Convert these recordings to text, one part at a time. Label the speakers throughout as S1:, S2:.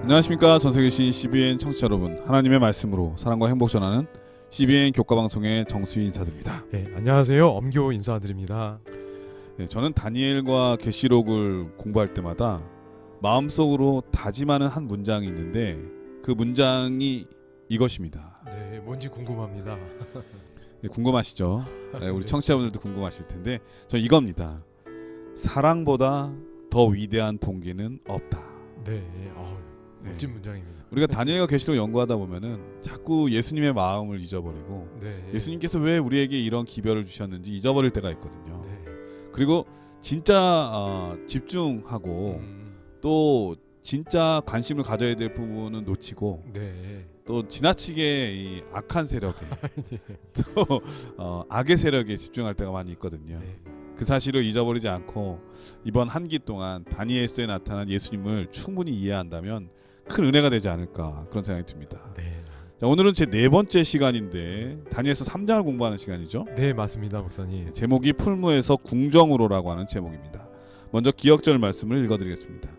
S1: 안녕하십니까. 전세계 계신 CBN 청취자 여러분, 하나님의 말씀으로 사랑과 행복 전하는 CBN 교과방송의 정수희 인사드립니다.
S2: 네, 안녕하세요. 엄교 인사드립니다.
S1: 네, 저는 다니엘과 계시록을 공부할 때마다 마음속으로 다짐하는 한 문장이 있는데 그 문장이 이것입니다.
S2: 네, 뭔지 궁금합니다.
S1: 네, 궁금하시죠? 네, 우리
S2: 네.
S1: 청취자분들도 궁금하실 텐데 저 이겁니다. 사랑보다 더 위대한 동기는 없다.
S2: 네, 멋진 문장입니다.
S1: 우리가 다니엘과 계시록 연구하다 보면은 자꾸 예수님의 마음을 잊어버리고
S2: 네,
S1: 예수님께서 왜 우리에게 이런 기별을 주셨는지 잊어버릴 때가 있거든요.
S2: 네,
S1: 그리고 진짜 집중하고 또 진짜 관심을 가져야 될 부분은 놓치고
S2: 네,
S1: 또 지나치게 이 악한 세력에
S2: 네,
S1: 또 악의 세력에 집중할 때가 많이 있거든요.
S2: 네.
S1: 그 사실을 잊어버리지 않고 이번 한기 동안 다니엘서에 나타난 예수님을 충분히 이해한다면 큰 은혜가 되지 않을까 그런 생각이 듭니다.
S2: 네.
S1: 자, 오늘은 제 네 번째 시간인데 다니엘서 3장을 공부하는 시간이죠.
S2: 네, 맞습니다, 목사님.
S1: 제목이 풀무에서 궁정으로라고 하는 제목입니다. 먼저 기억절 말씀을 읽어드리겠습니다.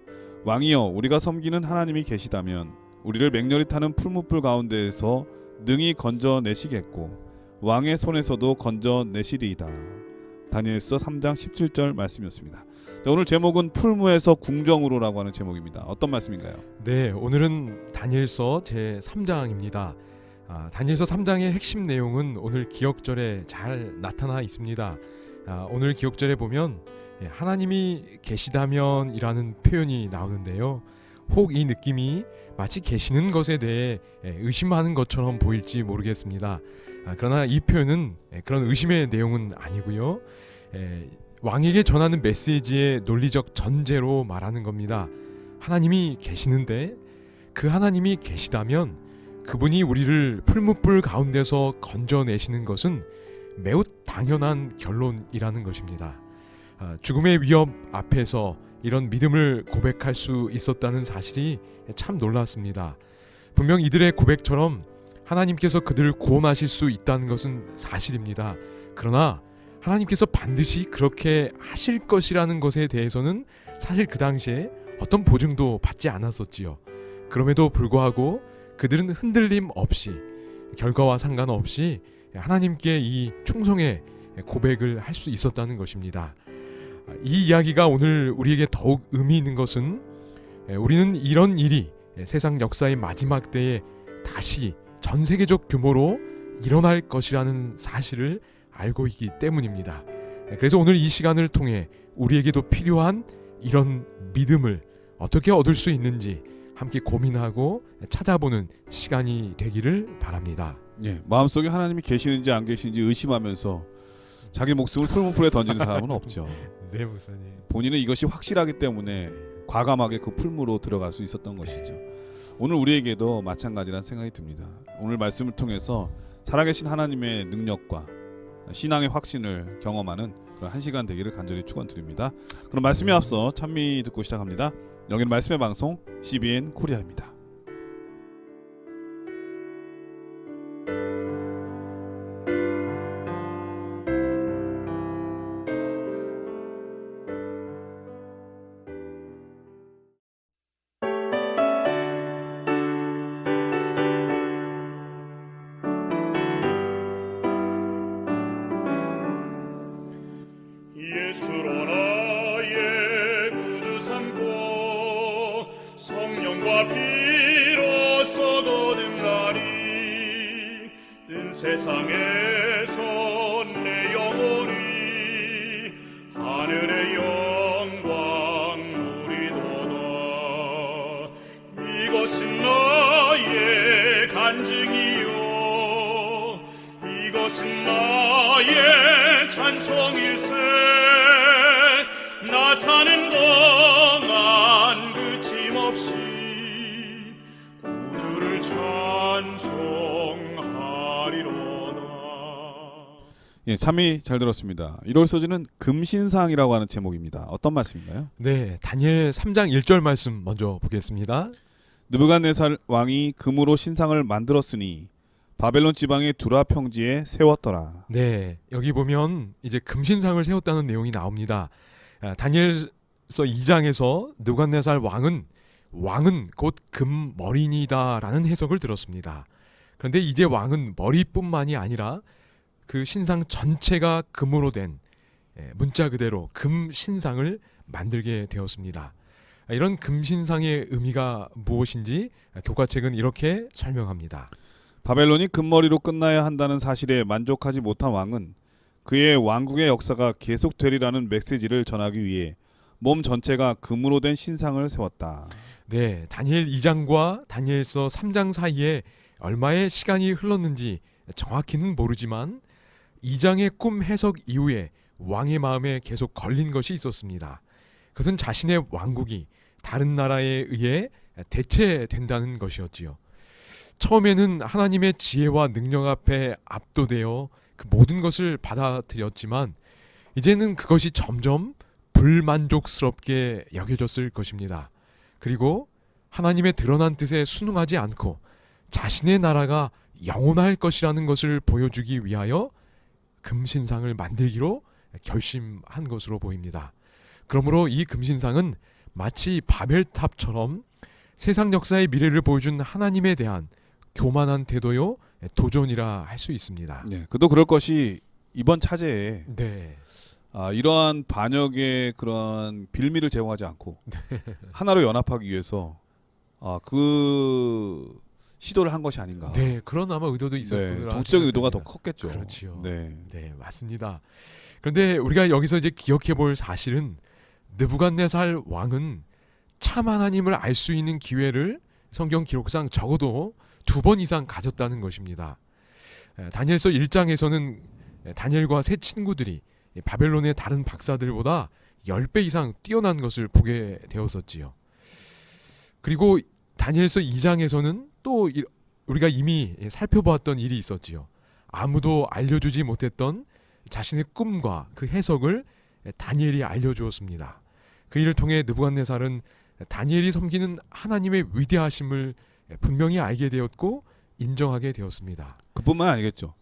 S1: 왕이여, 우리가 섬기는 하나님이 계시다면 우리를 맹렬히 타는 풀무불 가운데에서 능히 건져내시겠고 왕의 손에서도 건져내시리이다. 다니엘서 3장 17절 말씀이었습니다. 자, 오늘 제목은 풀무에서 궁정으로라고 하는 제목입니다. 어떤 말씀인가요?
S2: 네, 오늘은 다니엘서 제 3장입니다. 다니엘서 3장의 핵심 내용은 오늘 기억절에 잘 나타나 있습니다. 오늘 기억절에 보면 하나님이 계시다면이라는 표현이 나오는데요. 혹 이 느낌이 마치 계시는 것에 대해 의심하는 것처럼 보일지 모르겠습니다. 그러나 이 표현은 그런 의심의 내용은 아니고요. 왕에게 전하는 메시지의 논리적 전제로 말하는 겁니다. 하나님이 계시는데 그 하나님이 계시다면 그분이 우리를 풀무불 가운데서 건져내시는 것은 매우 당연한 결론이라는 것입니다. 죽음의 위협 앞에서 이런 믿음을 고백할 수 있었다는 사실이 참 놀랐습니다. 분명 이들의 고백처럼 하나님께서 그들을 구원하실 수 있다는 것은 사실입니다. 그러나 하나님께서 반드시 그렇게 하실 것이라는 것에 대해서는 사실 그 당시에 어떤 보증도 받지 않았었지요. 그럼에도 불구하고 그들은 흔들림 없이 결과와 상관없이 하나님께 이 충성의 고백을 할 수 있었다는 것입니다. 이 이야기가 오늘 우리에게 더욱 의미 있는 것은 우리는 이런 일이 세상 역사의 마지막 때에 다시 전 세계적 규모로 일어날 것이라는 사실을 알고 있기 때문입니다. 그래서 오늘 이 시간을 통해 우리에게도 필요한 이런 믿음을 어떻게 얻을 수 있는지 함께 고민하고 찾아보는 시간이 되기를 바랍니다.
S1: 예, 마음속에 하나님이 계시는지 안 계시는지 의심하면서 자기 목숨을 풀무불에 던지는 사람은 없죠.
S2: 네, 목사님.
S1: 본인은 이것이 확실하기 때문에 과감하게 그 풀무로 들어갈 수 있었던 것이죠. 오늘 우리에게도 마찬가지란 생각이 듭니다. 오늘 말씀을 통해서 살아계신 하나님의 능력과 신앙의 확신을 경험하는 그런 한 시간 되기를 간절히 축원드립니다. 그럼 말씀에 앞서 찬미 듣고 시작합니다. 여기는 말씀의 방송 CBN 코리아입니다.
S3: 예수로 나의 구주 삼고 성령과 피로써 거듭나리. 뜬 세상에서 내 영혼이 하늘의 영광 누리도다. 이것은 나의 간증이요 이것은 나의 찬송일세. 나 사는 동안 그침없이 구주를 찬송하리로다.
S1: 예, 참이 잘 들었습니다. 1월 소지는 금신상이라고 하는 제목입니다. 어떤 말씀인가요?
S2: 네, 다니엘 3장 1절 말씀 먼저 보겠습니다.
S1: 느부갓네살 왕이 금으로 신상을 만들었으니 바벨론 지방의 두라 평지에 세웠더라.
S2: 네, 여기 보면 이제 금신상을 세웠다는 내용이 나옵니다. 다니엘서 2장에서 느부갓네살 왕은 왕은 곧 금머리니다라는 해석을 들었습니다. 그런데 이제 왕은 머리뿐만이 아니라 그 신상 전체가 금으로 된 문자 그대로 금신상을 만들게 되었습니다. 이런 금신상의 의미가 무엇인지 교과책은 이렇게 설명합니다.
S1: 바벨론이 금머리로 끝나야 한다는 사실에 만족하지 못한 왕은 그의 왕국의 역사가 계속되리라는 메시지를 전하기 위해 몸 전체가 금으로 된 신상을 세웠다.
S2: 네, 다니엘 2장과 다니엘서 3장 사이에 얼마의 시간이 흘렀는지 정확히는 모르지만 2장의 꿈 해석 이후에 왕의 마음에 계속 걸린 것이 있었습니다. 그것은 자신의 왕국이 다른 나라에 의해 대체된다는 것이었지요. 처음에는 하나님의 지혜와 능력 앞에 압도되어 그 모든 것을 받아들였지만 이제는 그것이 점점 불만족스럽게 여겨졌을 것입니다. 그리고 하나님의 드러난 뜻에 순응하지 않고 자신의 나라가 영원할 것이라는 것을 보여주기 위하여 금신상을 만들기로 결심한 것으로 보입니다. 그러므로 이 금신상은 마치 바벨탑처럼 세상 역사의 미래를 보여준 하나님에 대한 교만한 태도요 도전이라 할 수 있습니다.
S1: 네, 그도 그럴 것이 이번 차제에
S2: 네,
S1: 이러한 반역의 그런 빌미를 제공하지 않고 하나로 연합하기 위해서 그 시도를 한 것이 아닌가.
S2: 네, 그런 아마 의도도 있었구나.
S1: 네, 정치적인 의도가 더 컸겠죠.
S2: 그렇지요.
S1: 네.
S2: 네, 맞습니다. 그런데 우리가 여기서 이제 기억해 볼 사실은 느부갓네살 왕은 참 하나님을 알 수 있는 기회를 성경 기록상 적어도 2번 이상 가졌다는 것입니다. 다니엘서 1장에서는 다니엘과 세 친구들이 바벨론의 다른 박사들보다 10배 이상 뛰어난 것을 보게 되었었지요. 그리고 다니엘서 2장에서는 또 우리가 이미 살펴보았던 일이 있었지요. 아무도 알려주지 못했던 자신의 꿈과 그 해석을 다니엘이 알려주었습니다. 그 일을 통해 느부갓네살은 다니엘이 섬기는 하나님의 위대하심을 분명히 알게 되었고 인정하게 되었습니다.
S1: 그뿐만 아니겠죠.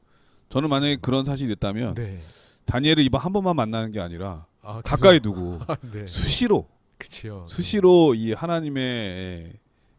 S1: 저는 만약에 그런 사실이 있다면
S2: 네.
S1: 다니엘을 이번 한 번만 만나는 게 아니라
S2: 계속-
S1: 가까이 두고
S2: 네.
S1: 수시로
S2: 그치요.
S1: 이 하나님의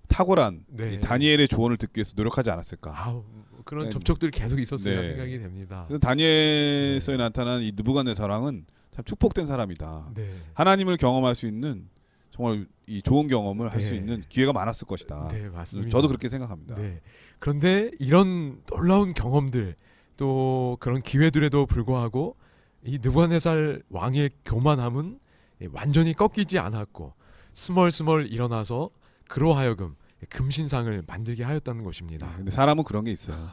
S1: 탁월한
S2: 네.
S1: 이 다니엘의 조언을 듣기 위해서 노력하지 않았을까.
S2: 그런
S1: 네.
S2: 접촉들이 계속 있었어야
S1: 네.
S2: 생각이 됩니다.
S1: 그래서 다니엘서에 나타난 이 느부갓네살 왕은 참 축복된 사람이다.
S2: 네.
S1: 하나님을 경험할 수 있는 정말 이 좋은 경험을 할 수
S2: 네.
S1: 있는 기회가 많았을 것이다.
S2: 네, 맞습니다.
S1: 저도 그렇게 생각합니다.
S2: 네. 그런데 이런 놀라운 경험들 또 그런 기회들에도 불구하고 이 느부갓네살 왕의 교만함은 완전히 꺾이지 않았고 스멀스멀 일어나서 그로 하여금 금신상을 만들게 하였다는 것입니다.
S1: 근데 사람은 그런 게 있어요.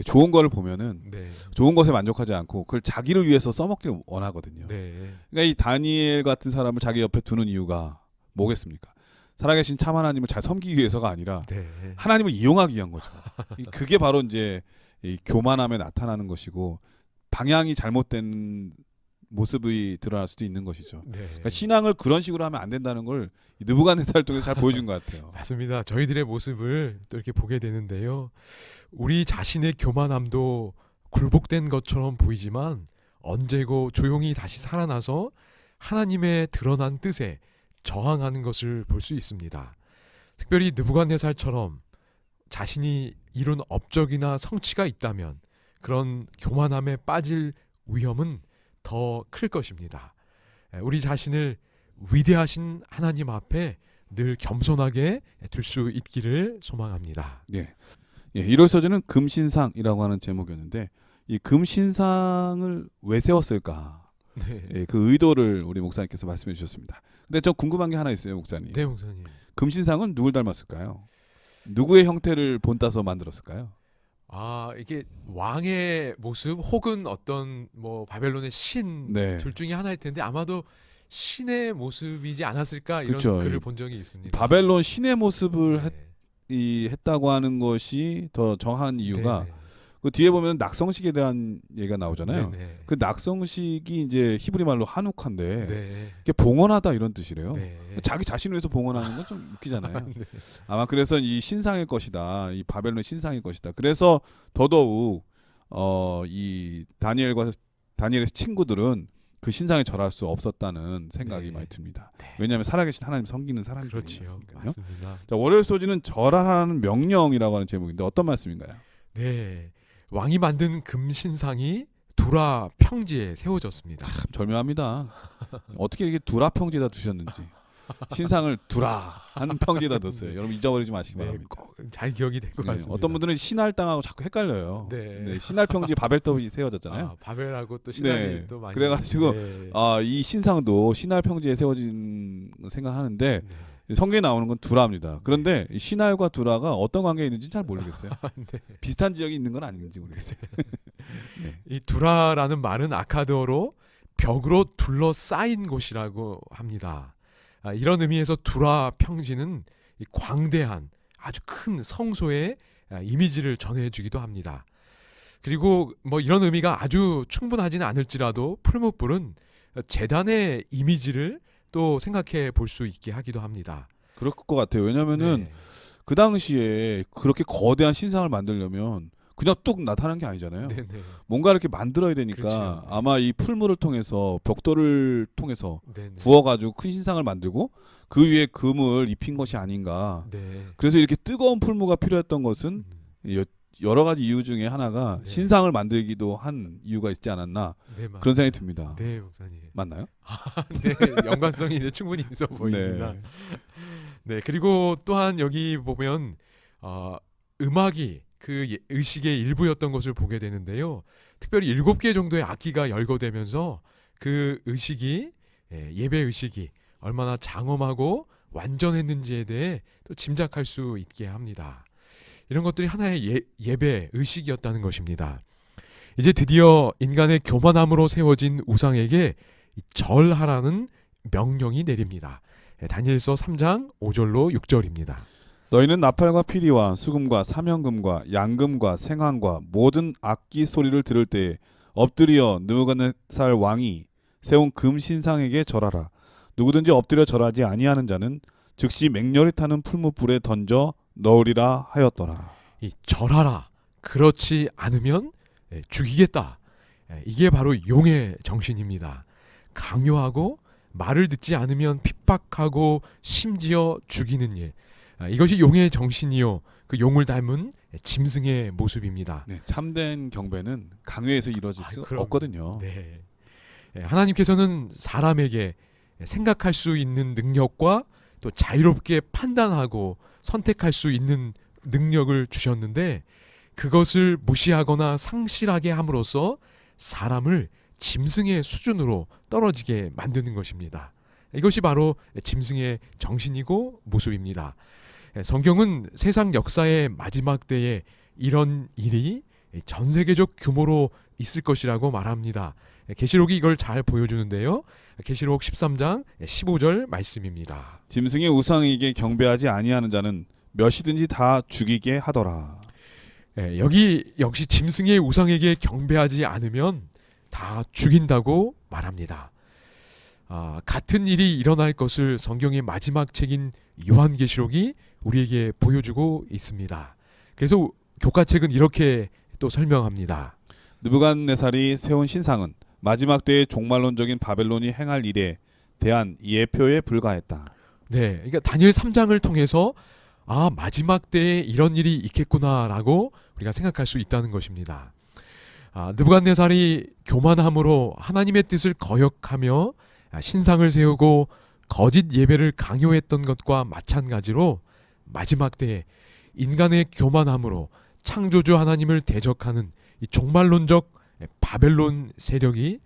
S1: 좋은 거를 보면은
S2: 네.
S1: 좋은 것에 만족하지 않고 그걸 자기를 위해서 써먹기를 원하거든요.
S2: 네.
S1: 그러니까 이 다니엘 같은 사람을 자기 옆에 두는 이유가 뭐겠습니까? 살아계신 참 하나님을 잘 섬기기 위해서가 아니라
S2: 네.
S1: 하나님을 이용하기 위한 거죠. 그게 바로 이제 이 교만함에 나타나는 것이고 방향이 잘못된 모습이 드러날 수도 있는 것이죠.
S2: 네.
S1: 그러니까 신앙을 그런 식으로 하면 안 된다는 걸 느부갓네살을 통해서 잘 보여준 것 같아요.
S2: 맞습니다. 저희들의 모습을 또 이렇게 보게 되는데요. 우리 자신의 교만함도 굴복된 것처럼 보이지만 언제고 조용히 다시 살아나서 하나님의 드러난 뜻에 저항하는 것을 볼 수 있습니다. 특별히 느부갓네살처럼 자신이 이룬 업적이나 성취가 있다면 그런 교만함에 빠질 위험은 더 클 것입니다. 우리 자신을 위대하신 하나님 앞에 늘 겸손하게 둘 수 있기를 소망합니다.
S1: 예. 예, 1월 서재는 금신상이라고 하는 제목이었는데 이 금신상을 왜 세웠을까?
S2: 네.
S1: 예, 그 의도를 우리 목사님께서 말씀해 주셨습니다. 근데 저 궁금한 게 하나 있어요, 목사님.
S2: 네, 목사님.
S1: 금신상은 누굴 닮았을까요? 누구의 형태를 본따서 만들었을까요?
S2: 이게 왕의 모습 혹은 어떤 뭐 바벨론의 신
S1: 네.
S2: 둘 중에 하나일 텐데 아마도 신의 모습이지 않았을까 이런
S1: 그쵸.
S2: 글을 본 적이 있습니다.
S1: 바벨론 신의 모습을
S2: 네.
S1: 했다고 하는 것이 더 정한 이유가
S2: 네,
S1: 그 뒤에 보면 낙성식에 대한 얘기가 나오잖아요.
S2: 네, 네.
S1: 그 낙성식이 이제 히브리 말로 한욱한데
S2: 네.
S1: 그게 봉헌하다 이런 뜻이래요.
S2: 네.
S1: 자기 자신을 위해서 봉헌하는 건 좀 웃기잖아요.
S2: 네.
S1: 아마 그래서 이 신상일 것이다. 이 바벨론 신상일 것이다. 그래서 더더욱 이 다니엘의 친구들은 그 신상에 절할 수 없었다는 생각이
S2: 네.
S1: 많이 듭니다.
S2: 네.
S1: 왜냐하면 살아계신 하나님 섬기는 사람들이
S2: 그렇지요.
S1: 있으니까요.
S2: 맞습니다.
S1: 자, 월요일 소지는 절하라는 명령이라고 하는 제목인데 어떤 말씀인가요?
S2: 네. 왕이 만든 금신상이 두라 평지에 세워졌습니다.
S1: 참 절묘합니다. 어떻게 이렇게 두라 평지에다 두셨는지. 신상을 두라 하는 평지에다 뒀어요. 여러분 잊어버리지 마시기
S2: 네,
S1: 바랍니다.
S2: 잘 기억이 될 것
S1: 네,
S2: 같습니다.
S1: 어떤 분들은 신할 땅하고 자꾸 헷갈려요.
S2: 네.
S1: 신할 평지 바벨탑이 세워졌잖아요.
S2: 바벨하고 또 신학이
S1: 네.
S2: 또 많이
S1: 그래가지고
S2: 네.
S1: 이 신상도 신할 평지에 세워진 생각하는데
S2: 네.
S1: 성경에 나오는 건 두라입니다. 그런데 이 신할과 두라가 어떤 관계에 있는지 잘 모르겠어요.
S2: 네.
S1: 비슷한 지역이 있는 건 아닌지 모르겠어요. 네.
S2: 이 두라라는 말은 아카드어로 벽으로 둘러싸인 곳이라고 합니다. 이런 의미에서 두라 평지는 이 광대한 아주 큰 성소의 이미지를 전해주기도 합니다. 그리고 뭐 이런 의미가 아주 충분하지는 않을지라도 풀무불은 제단의 이미지를 또 생각해 볼 수 있게 하기도 합니다.
S1: 그럴 것 같아요. 왜냐면은
S2: 네.
S1: 그 당시에 그렇게 거대한 신상을 만들려면 그냥 뚝 나타난 게 아니잖아요.
S2: 네네.
S1: 뭔가 이렇게 만들어야 되니까
S2: 그렇죠.
S1: 아마 이 풀물을 통해서 벽돌을 통해서
S2: 네네.
S1: 구워가지고 큰 신상을 만들고 그 위에 금을 입힌 것이 아닌가.
S2: 네.
S1: 그래서 이렇게 뜨거운 풀무가 필요했던 것은
S2: 음.
S1: 여러 가지 이유 중에 하나가
S2: 네.
S1: 신상을 만들기도 한 이유가 있지 않았나
S2: 네,
S1: 그런 생각이 듭니다.
S2: 네, 목사님.
S1: 맞나요?
S2: 네, 연관성이 이제 충분히 있어 보입니다.
S1: 네.
S2: 네, 그리고 또한 여기 보면 음악이 그 의식의 일부였던 것을 보게 되는데요. 특별히 7개 정도의 악기가 열거되면서 그 의식이 예배 의식이 얼마나 장엄하고 완전했는지에 대해 또 짐작할 수 있게 합니다. 이런 것들이 하나의 예배 의식이었다는 것입니다. 이제 드디어 인간의 교만함으로 세워진 우상에게 절하라는 명령이 내립니다. 다니엘서 3장 5절로 6절입니다.
S1: 너희는 나팔과 피리와 수금과 사명금과 양금과 생황과 모든 악기 소리를 들을 때에 엎드려 느부갓네살 왕이 세운 금 신상에게 절하라. 누구든지 엎드려 절하지 아니하는 자는 즉시 맹렬히 타는 풀무불에 던져 넣으리라 하였더라.
S2: 이 절하라. 그렇지 않으면 죽이겠다. 이게 바로 용의 정신입니다. 강요하고 말을 듣지 않으면 핍박하고 심지어 죽이는 일. 이것이 용의 정신이요. 그 용을 닮은 짐승의 모습입니다.
S1: 네, 참된 경배는 강요해서 이루어질 수
S2: 그럼.
S1: 없거든요.
S2: 네. 하나님께서는 사람에게 생각할 수 있는 능력과 또 자유롭게 판단하고 선택할 수 있는 능력을 주셨는데 그것을 무시하거나 상실하게 함으로써 사람을 짐승의 수준으로 떨어지게 만드는 것입니다. 이것이 바로 짐승의 정신이고 모습입니다. 성경은 세상 역사의 마지막 때에 이런 일이 전 세계적 규모로 있을 것이라고 말합니다. 계시록이 이걸 잘 보여주는데요. 계시록 13장 15절 말씀입니다.
S1: 짐승의 우상에게 경배하지 아니하는 자는 몇이든지 다 죽이게 하더라.
S2: 여기 역시 짐승의 우상에게 경배하지 않으면 다 죽인다고 말합니다. 같은 일이 일어날 것을 성경의 마지막 책인 요한계시록이 우리에게 보여주고 있습니다. 그래서 교과책은 이렇게 또 설명합니다.
S1: 느부갓네살이 세운 신상은 마지막 때의 종말론적인 바벨론이 행할 일에 대한 예표에 불과했다.
S2: 네, 그러니까 다니엘 3장을 통해서 마지막 때에 이런 일이 있겠구나라고 우리가 생각할 수 있다는 것입니다. 느부갓네살이 교만함으로 하나님의 뜻을 거역하며 신상을 세우고 거짓 예배를 강요했던 것과 마찬가지로 마지막 때에 인간의 교만함으로 창조주 하나님을 대적하는 이 종말론적 바벨론 세력이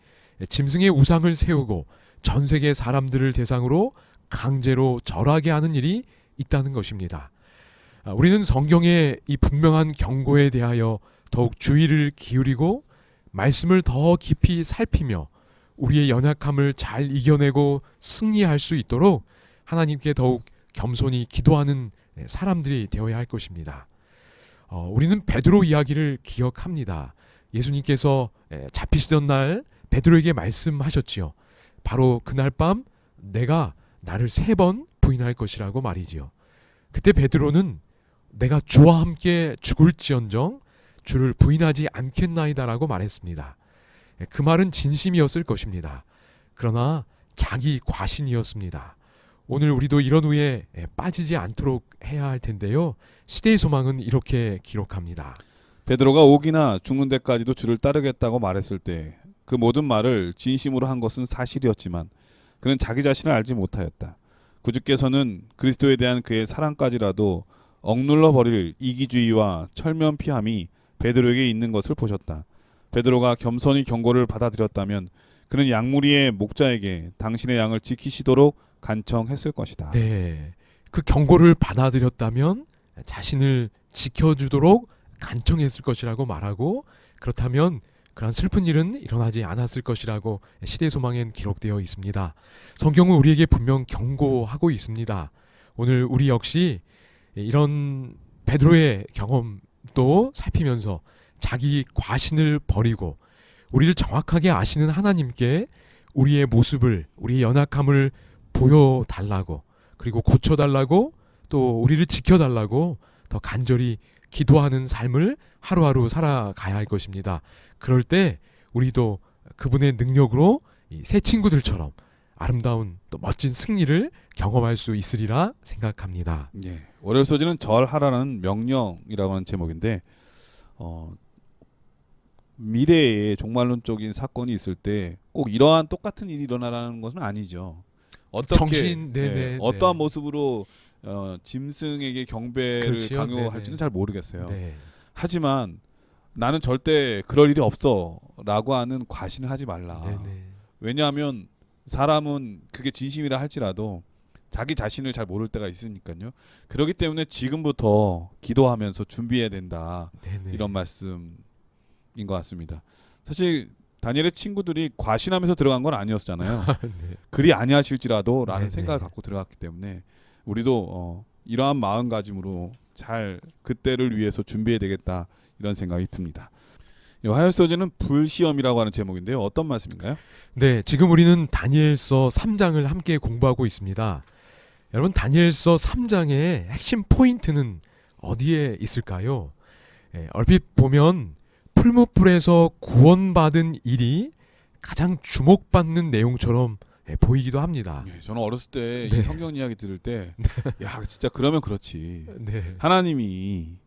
S2: 짐승의 우상을 세우고 전 세계 사람들을 대상으로 강제로 절하게 하는 일이 있다는 것입니다. 우리는 성경의 이 분명한 경고에 대하여 더욱 주의를 기울이고 말씀을 더 깊이 살피며 우리의 연약함을 잘 이겨내고 승리할 수 있도록 하나님께 더욱 겸손히 기도하는 사람들이 되어야 할 것입니다. 우리는 베드로 이야기를 기억합니다. 예수님께서 잡히시던 날 베드로에게 말씀하셨지요. 바로 그날 밤 내가 나를 3번 부인할 것이라고 말이지요. 그때 베드로는 내가 주와 함께 죽을지언정 주를 부인하지 않겠나이다라고 말했습니다. 그 말은 진심이었을 것입니다. 그러나 자기 과신이었습니다. 오늘 우리도 이런 후에 빠지지 않도록 해야 할 텐데요. 시대의 소망은 이렇게 기록합니다.
S1: 베드로가 오기나 죽는 데까지도 주를 따르겠다고 말했을 때 그 모든 말을 진심으로 한 것은 사실이었지만 그는 자기 자신을 알지 못하였다. 구주께서는 그리스도에 대한 그의 사랑까지라도 억눌러 버릴 이기주의와 철면피함이 베드로에게 있는 것을 보셨다. 베드로가 겸손히 경고를 받아들였다면 그는 양무리의 목자에게 당신의 양을 지키시도록 간청했을 것이다.
S2: 네, 그 경고를 받아들였다면 자신을 지켜주도록 간청했을 것이라고 말하고, 그렇다면 그런 슬픈 일은 일어나지 않았을 것이라고 시대 소망엔 기록되어 있습니다. 성경은 우리에게 분명 경고하고 있습니다. 오늘 우리 역시 이런 베드로의 경험도 살피면서 자기 과신을 버리고 우리를 정확하게 아시는 하나님께 우리의 모습을, 우리의 연약함을 보여달라고, 그리고 고쳐달라고, 또 우리를 지켜달라고 더 간절히 기도하는 삶을 하루하루 살아가야 할 것입니다. 그럴 때 우리도 그분의 능력으로 이 새 친구들처럼 아름다운 또 멋진 승리를 경험할 수 있으리라 생각합니다.
S1: 예. 월요일 소지는 절하라는 명령이라고 하는 제목인데 미래에 종말론적인 사건이 있을 때 꼭 이러한 똑같은 일이 일어나라는 것은 아니죠. 어떻게 어떠한 모습으로 짐승에게 경배를
S2: 그렇지요.
S1: 강요할지는 잘 모르겠어요.
S2: 네.
S1: 하지만 나는 절대 그럴 일이 없어라고 하는 과신을 하지 말라.
S2: 네네.
S1: 왜냐하면 사람은 그게 진심이라 할지라도 자기 자신을 잘 모를 때가 있으니까요. 그렇기 때문에 지금부터 기도하면서 준비해야 된다.
S2: 네네.
S1: 이런 말씀인 것 같습니다. 사실 다니엘의 친구들이 과신하면서 들어간 건 아니었잖아요.
S2: 네.
S1: 그리 아니하실지라도 라는
S2: 네네.
S1: 생각을 갖고 들어갔기 때문에 우리도 이러한 마음가짐으로 잘 그때를 위해서 준비해야 되겠다 이런 생각이 듭니다. 화요일 소지는 불시험이라고 하는 제목인데요. 어떤 말씀인가요?
S2: 네, 지금 우리는 다니엘서 3장을 함께 공부하고 있습니다. 여러분, 다니엘서 3장의 핵심 포인트는 어디에 있을까요? 얼핏 보면 풀무불에서 구원받은 일이 가장 주목받는 내용처럼 보이기도 합니다.
S1: 저는 어렸을 때 이
S2: 네.
S1: 성경 이야기 들을 때 야, 진짜 그러면 그렇지.
S2: 네.
S1: 하나님이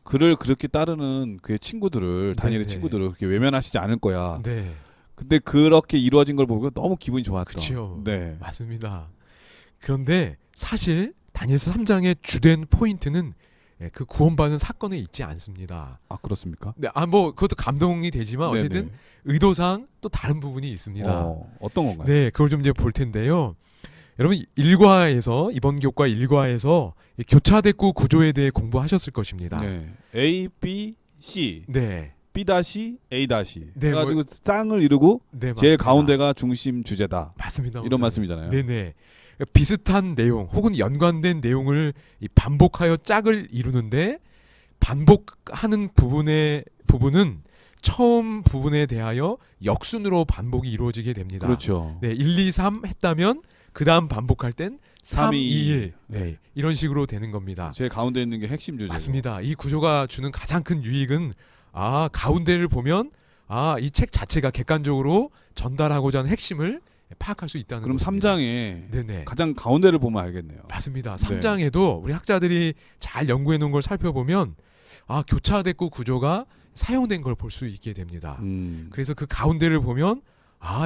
S1: 그를 그렇게 따르는 그의 친구들을, 다니엘의
S2: 네, 네.
S1: 친구들을 그렇게 외면하시지 않을 거야.
S2: 네.
S1: 근데 그렇게 이루어진 걸 보고 너무 기분이 좋았죠.
S2: 그렇죠.
S1: 네.
S2: 맞습니다. 그런데 사실 다니엘서 3장의 주된 포인트는 그 구원받은 사건에 있지 않습니다.
S1: 아, 그렇습니까?
S2: 네, 뭐 그것도 감동이 되지만 어쨌든
S1: 네네.
S2: 의도상 또 다른 부분이 있습니다.
S1: 어떤 건가요?
S2: 네, 그걸 좀 이제 볼 텐데요. 여러분, 이번 교과 1과에서 교차대구 구조에 대해 공부하셨을 것입니다.
S1: 네. A, B, C,
S2: 네,
S1: B 다시 A 다시.
S2: 네,
S1: 그래가지고 쌍을 이루고
S2: 네,
S1: 제일
S2: 맞습니다.
S1: 가운데가 중심 주제다.
S2: 맞습니다.
S1: 이런
S2: 목사님.
S1: 말씀이잖아요.
S2: 네네. 비슷한 내용 혹은 연관된 내용을 반복하여 짝을 이루는데 반복하는 부분은 처음 부분에 대하여 역순으로 반복이 이루어지게 됩니다.
S1: 그렇죠.
S2: 네, 1, 2, 3 했다면 그 다음 반복할 땐 3, 2, 1 네, 이런 식으로 되는 겁니다.
S1: 제일 가운데 있는 게 핵심 주제.
S2: 맞습니다. 이 구조가 주는 가장 큰 유익은 가운데를 보면 이 책 자체가 객관적으로 전달하고자 하는 핵심을 파악할 수 있다는
S1: 그럼
S2: 것입니다.
S1: 3장에
S2: 네네.
S1: 가장 가운데를 보면 알겠네요.
S2: 맞습니다. 3장에도 우리 학자들이 잘 연구해 놓은 걸 살펴보면 교차대구 구조가 사용된 걸 볼 수 있게 됩니다. 그래서 그 가운데를 보면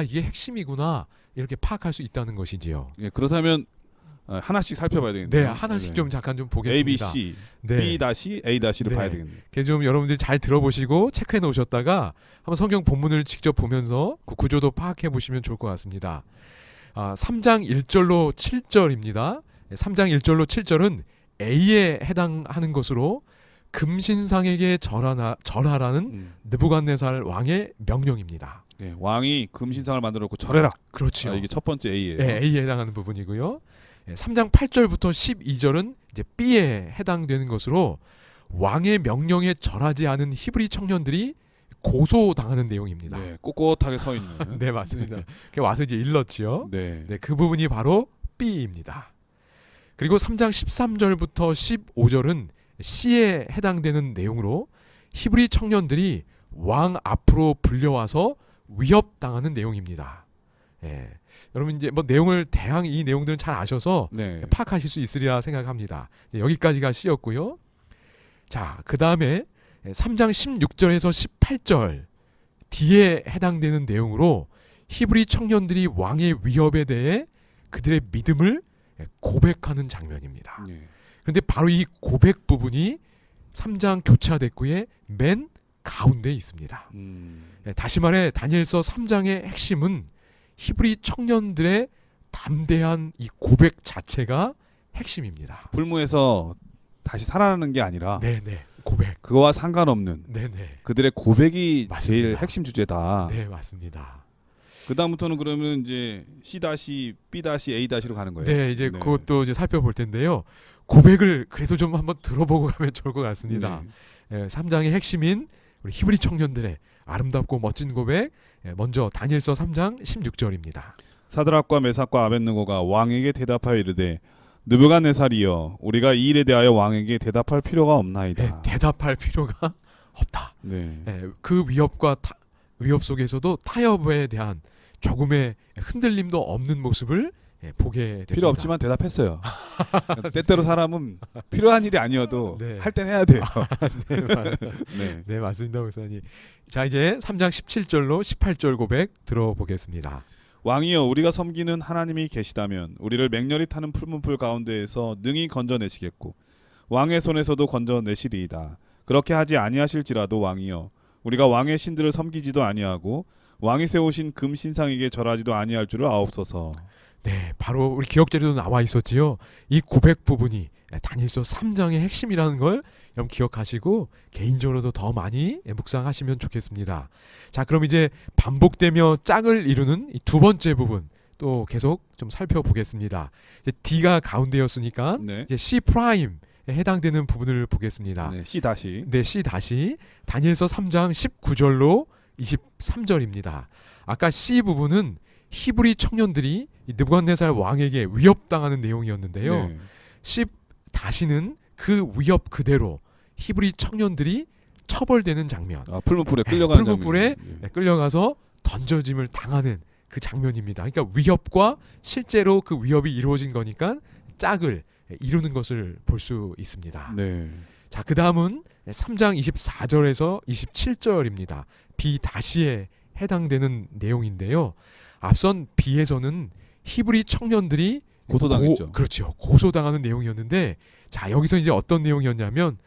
S2: 이게 핵심이구나 이렇게 파악할 수 있다는 것이지요.
S1: 예, 그렇다면 하나씩 살펴봐야 되겠네요.
S2: 네, 하나씩 좀 잠깐 좀 보겠습니다.
S1: A, B, C,
S2: 네.
S1: B 다시 A 다시를
S2: 네.
S1: 봐야 되겠네요.
S2: 그래서 좀 여러분들이 잘 들어보시고 체크해 놓으셨다가 한번 성경 본문을 직접 보면서 그 구조도 파악해 보시면 좋을 것 같습니다. 3장 1절로 7절입니다. 3장 1절로 7절은 A에 해당하는 것으로 금신상에게 절하라는 느부갓네살 왕의 명령입니다.
S1: 네, 왕이 금신상을 만들었고 절해라.
S2: 그렇죠.
S1: 이게 첫 번째 A예요.
S2: 네, A에 해당하는 부분이고요. 3장 8절부터 12절은 이제 B에 해당되는 것으로 왕의 명령에 절하지 않은 히브리 청년들이 고소당하는 내용입니다.
S1: 네, 꼿꼿하게 서 있는.
S2: 네, 맞습니다. 와서 이제 일렀지요.
S1: 네.
S2: 네, 그 부분이 바로 B입니다. 그리고 3장 13절부터 15절은 C에 해당되는 내용으로 히브리 청년들이 왕 앞으로 불려와서 위협당하는 내용입니다. 예. 여러분 이제 뭐 내용을 대강 이 내용들은 잘 아셔서
S1: 네.
S2: 파악하실 수 있으리라 생각합니다. 여기까지가 C였고요. 자, 그 다음에 3장 16절에서 18절 뒤에 해당되는 내용으로 히브리 청년들이 왕의 위협에 대해 그들의 믿음을 고백하는 장면입니다.
S1: 네.
S2: 그런데 바로 이 고백 부분이 3장 교차 대구의 맨 가운데 있습니다. 다시 말해 다니엘서 3장의 핵심은 히브리 청년들의 담대한 이 고백 자체가 핵심입니다.
S1: 풀무에서 다시 살아나는 게 아니라
S2: 네네, 고백.
S1: 그거와 상관없는
S2: 네네,
S1: 그들의 고백이
S2: 맞습니다.
S1: 제일 핵심 주제다.
S2: 네 맞습니다.
S1: 그 다음부터는 그러면 이제 C B A 로 가는 거예요.
S2: 네, 이제
S1: 네.
S2: 그것도 이제 살펴볼 텐데요. 고백을 그래도 좀 한번 들어보고 가면 좋을 것 같습니다.
S1: 네.
S2: 3장의 핵심인 우리 히브리 청년들의 아름답고 멋진 고백. 먼저 다니엘서 3장 16절입니다.
S1: 사드락과 메삭과 아벳느고가 왕에게 대답하여 이르되 느부갓네살이여 우리가 이 일에 대하여 왕에게 대답할 필요가 없나이다.
S2: 대답할 필요가 없다.
S1: 네.
S2: 그 위협과 위협 속에서도 타협에 대한 조금의 흔들림도 없는 모습을 보게 됩니다.
S1: 필요 없지만 대답했어요. 때때로 사람은 필요한 일이 아니어도
S2: 네.
S1: 할 땐 해야 돼요. 네.
S2: 네 맞습니다, 목사님. 자 이제 3장 17절로 18절 고백 들어보겠습니다.
S1: 왕이여 우리가 섬기는 하나님이 계시다면 우리를 맹렬히 타는 풀문풀 가운데에서 능히 건져내시겠고 왕의 손에서도 건져내시리이다. 그렇게 하지 아니하실지라도 왕이여 우리가 왕의 신들을 섬기지도 아니하고 왕이 세우신 금 신상에게 절하지도 아니할 줄을 아옵소서.
S2: 네, 바로 우리 기억자료도 나와 있었지요. 이 고백 부분이 다니엘서 3장의 핵심이라는 걸 여러분 기억하시고 개인적으로도 더 많이 묵상하시면 좋겠습니다. 자, 그럼 이제 반복되며 짝을 이루는 이 두 번째 부분 또 계속 좀 살펴보겠습니다. 이제 D가 가운데였으니까
S1: 네.
S2: 이제 C 프라임에 해당되는 부분을 보겠습니다.
S1: 네. C 다시.
S2: 네, C 다시 다니엘서 3장 19절로 23절입니다. 아까 C 부분은 히브리 청년들이 이 느부갓네살 왕에게 위협당하는 내용이었는데요.
S1: 네.
S2: C 다시는 그 위협 그대로 히브리 청년들이 처벌되는 장면.
S1: 풀문풀에 끌려가는
S2: 풀무불에
S1: 장면.
S2: 끌려가서 던져짐을 당하는 그 장면입니다. 그러니까 위협과 실제로 그 위협이 이루어진 거니까 짝을 이루는 것을 볼 수 있습니다.
S1: 네.
S2: 자, 그 다음은 3장 24절에서 27절입니다. B 다시에 해당되는 내용인데요. 앞선 B에서는 히브리 청년들이
S1: 고소당했죠.
S2: 그렇죠. 고소당하는 내용이었는데 자, 여기서 이제 어떤 내용이었냐면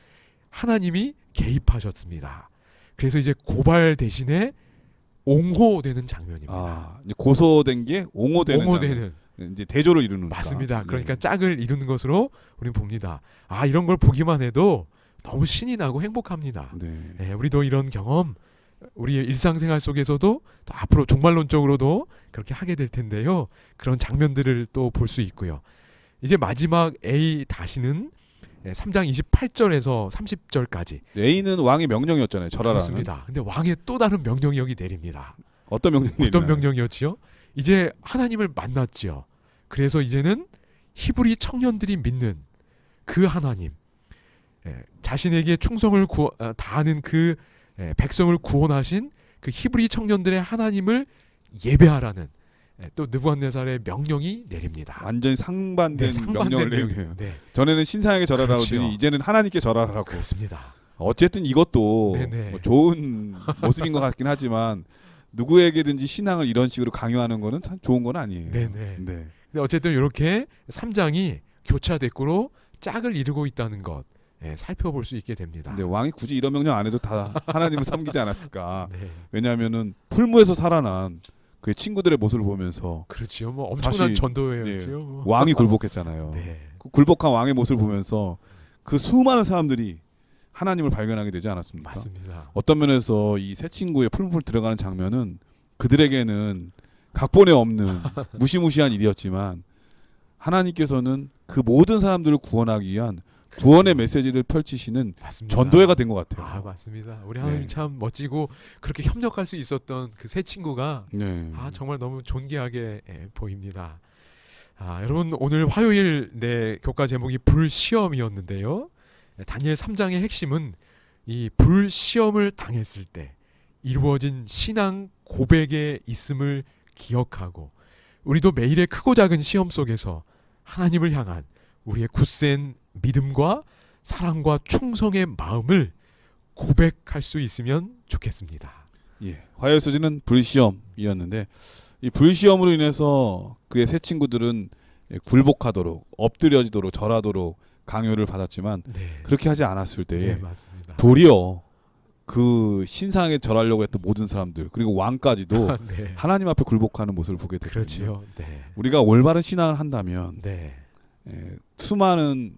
S2: 하나님이 개입하셨습니다. 그래서 이제 고발 대신에 옹호되는 장면입니다.
S1: 이제 고소된 게 옹호되는.
S2: 옹호되는.
S1: 이제 대조를 이루는.
S2: 맞습니다. 그러니까 짝을 이루는 것으로 우리는 봅니다. 이런 걸 보기만 해도 너무 신이 나고 행복합니다.
S1: 네.
S2: 우리도 이런 경험 우리의 일상생활 속에서도 또 앞으로 종말론적으로도 그렇게 하게 될 텐데요. 그런 장면들을 또 볼 수 있고요. 이제 마지막 A 다시는 3장 28절에서 30절까지.
S1: A는 왕의 명령이었잖아요. 절하라는.
S2: 그렇습니다. 근데 왕의 또 다른 명령이 여기 내립니다.
S1: 어떤 명령이
S2: 어떤
S1: 있나요?
S2: 명령이었지요? 이제 하나님을 만났지요. 그래서 이제는 히브리 청년들이 믿는 그 하나님, 자신에게 충성을 다하는 그 백성을 구원하신 그 히브리 청년들의 하나님을 예배하라는 또 느부갓네살의 명령이 내립니다.
S1: 완전히 상반된 명령을 내리네요.
S2: 네,
S1: 전에는 신상에게 절하라고
S2: 그렇지요.
S1: 하더니 이제는 하나님께 절하라고.
S2: 그렇습니다.
S1: 어쨌든 이것도
S2: 네네.
S1: 뭐 좋은 모습인 것 같긴 하지만 누구에게든지 신앙을 이런 식으로 강요하는 거는 참 좋은 건 아니에요.
S2: 네네.
S1: 네.
S2: 근데 어쨌든 이렇게 3장이 교차대꾸로 짝을 이루고 있다는 것 살펴볼 수 있게 됩니다.
S1: 근데 왕이 굳이 이런 명령 안 해도 다 하나님을 섬기지 않았을까?
S2: 네.
S1: 왜냐하면은 풀무에서 살아난 그 친구들의 모습을 보면서
S2: 그렇지요. 뭐 엄청난
S1: 사실,
S2: 전도회였지요. 뭐.
S1: 왕이 굴복했잖아요.
S2: 네.
S1: 그 굴복한 왕의 모습을 보면서 그 수많은 사람들이 하나님을 발견하게 되지 않았습니까?
S2: 맞습니다.
S1: 어떤 면에서 이 세 친구의 풀무풀 들어가는 장면은 그들에게는 각본에 없는 무시무시한 일이었지만 하나님께서는 그 모든 사람들을 구원하기 위한 구원의 메시지를 펼치시는
S2: 맞습니다.
S1: 전도회가 된 것 같아요.
S2: 맞습니다. 우리 하나님
S1: 네.
S2: 참 멋지고 그렇게 협력할 수 있었던 그 세 친구가
S1: 네.
S2: 정말 너무 존귀하게 보입니다. 여러분 오늘 화요일 내 교과 제목이 불시험이었는데요. 다니엘 3장의 핵심은 이 불시험을 당했을 때 이루어진 신앙 고백에 있음을 기억하고 우리도 매일의 크고 작은 시험 속에서 하나님을 향한 우리의 굳센 믿음과 사랑과 충성의 마음을 고백할 수 있으면 좋겠습니다.
S1: 예, 화요일 소지는 불시험이었는데 이 불시험으로 인해서 그의 세 친구들은 굴복하도록 엎드려지도록 절하도록 강요를 받았지만
S2: 네,
S1: 그렇게 하지 않았을 때에
S2: 맞습니다.
S1: 도리어 그 신상에 절하려고 했던 모든 사람들 그리고 왕까지도
S2: 네,
S1: 하나님 앞에 굴복하는 모습을 보게 되거든요.
S2: 그렇지요. 네,
S1: 우리가 올바른 신앙을 한다면
S2: 네,
S1: 수많은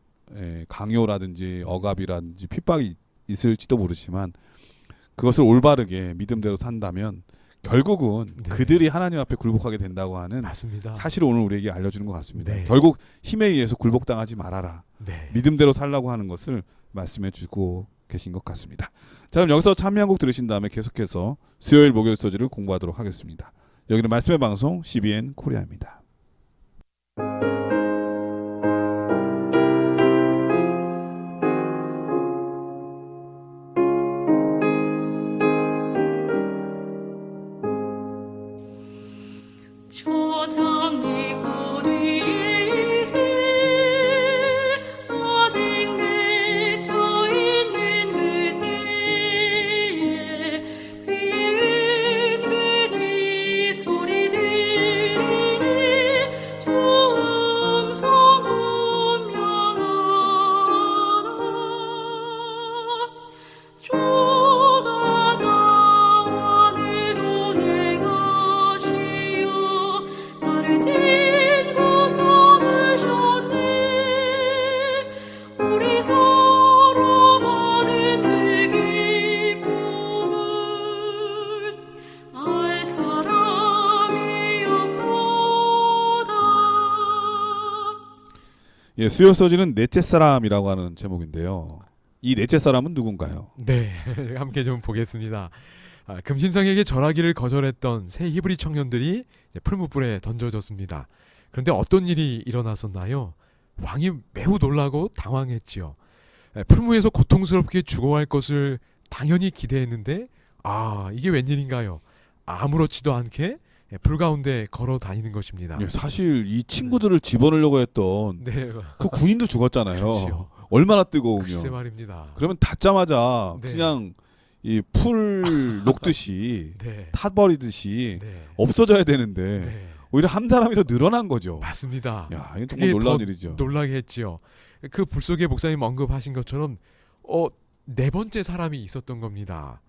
S1: 강요라든지 억압이라든지 핍박이 있을지도 모르지만 그것을 올바르게 믿음대로 산다면 결국은
S2: 네.
S1: 그들이 하나님 앞에 굴복하게 된다고 하는
S2: 맞습니다.
S1: 사실을 오늘 우리에게 알려주는 것 같습니다.
S2: 네.
S1: 결국 힘에 의해서 굴복당하지 말아라.
S2: 네,
S1: 믿음대로 살라고 하는 것을 말씀해 주고 계신 것 같습니다. 자, 그럼 여기서 찬미 한 곡 들으신 다음에 계속해서 수요일 목요일 소지를 공부하도록 하겠습니다. 여기는 말씀의 방송 CBN 코리아입니다.
S4: 초장리고 뒤에 이슬 아직 맺혀 있는 그때에 비은 그네 소리 들리네 주음성 분명하다 주가 나와 오늘도 내가 시여 나를 짓고 삼으셨네 우리 서로 받은 그 기쁨을 알 사람이 없도다.
S1: 예, 수요일 소지는 넷째 사람이라고 하는 제목인데요. 이 넷째 사람은 누군가요?
S2: 네, 함께 좀 보겠습니다. 금신상에게 절하기를 거절했던 세 히브리 청년들이 이제 풀무불에 던져졌습니다. 그런데 어떤 일이 일어났었나요? 왕이 매우 놀라고 당황했지요. 풀무에서 고통스럽게 죽어갈 것을 당연히 기대했는데 이게 웬일인가요? 아무렇지도 않게 불 가운데 걸어 다니는 것입니다.
S1: 예, 사실 이 친구들을 집어넣으려고 했던
S2: 네,
S1: 그 구인도 죽었잖아요.
S2: 그렇지요.
S1: 얼마나 뜨거우면.
S2: 글쎄 말입니다.
S1: 그러면 닿자마자
S2: 네.
S1: 그냥 이 풀 녹듯이
S2: 네,
S1: 타버리듯이
S2: 네,
S1: 없어져야 되는데
S2: 네,
S1: 오히려 한 사람이 더 늘어난 거죠.
S2: 맞습니다.
S1: 야, 이게
S2: 그게
S1: 정말 놀라운
S2: 더
S1: 일이죠.
S2: 놀라게 했지요. 그 불 속에 목사님 언급하신 것처럼 네 번째 사람이 있었던 겁니다.